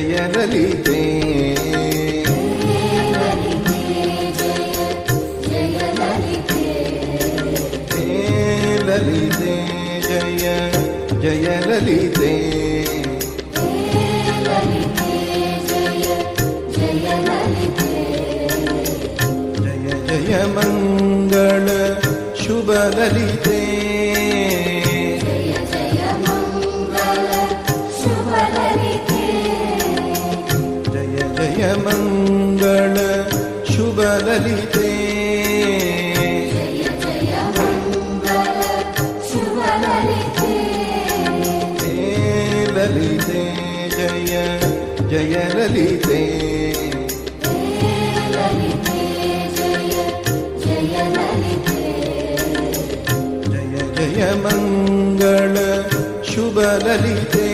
ಜಯ ಲಲಿತೆ ಲಲಿತೆ ಜಯ ಜಯ ಲಲಿತೆ ಜಯ ಜಯ ಮಂಗಳ ಶುಭ ಲಲಿತೆ ಜಯ ಜಯ ಮಂಗಳ ಶುಭ ಲಲಿತೆ ಲಲಿತೆ ಜಯ ಜಯ ಲಲಿತೆ ಜಯ ಜಯ ಮಂಗಳ ಶುಭ ಲಲಿತೆ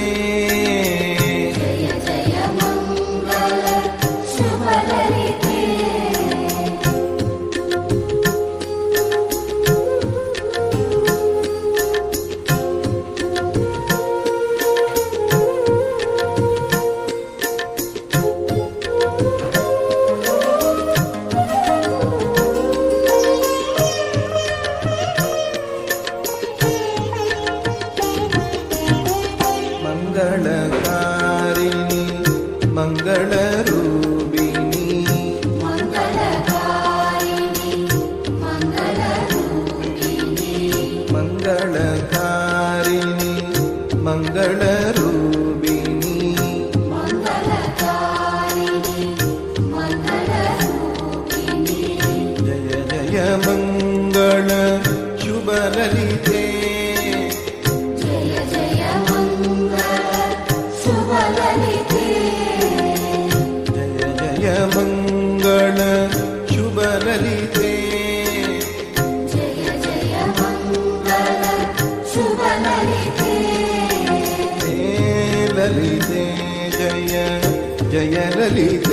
ಮಂಗಳಕಾರಿಣಿ ಮಂಗಳರೂಪಿಣಿ ಮಂಗಳಕಾರಿಣಿ ಮಂಗಳರೂಪಿಣಿ ಜಯ ಜಯ ಮಂಗಳ ಶುಭ ಲಲಿತೆ ಮಂಗಳ ಶುಭ ಲಲಿತೆ ಲಲಿತೆ ಜಯ ಜಯ ಲಲಿತೆ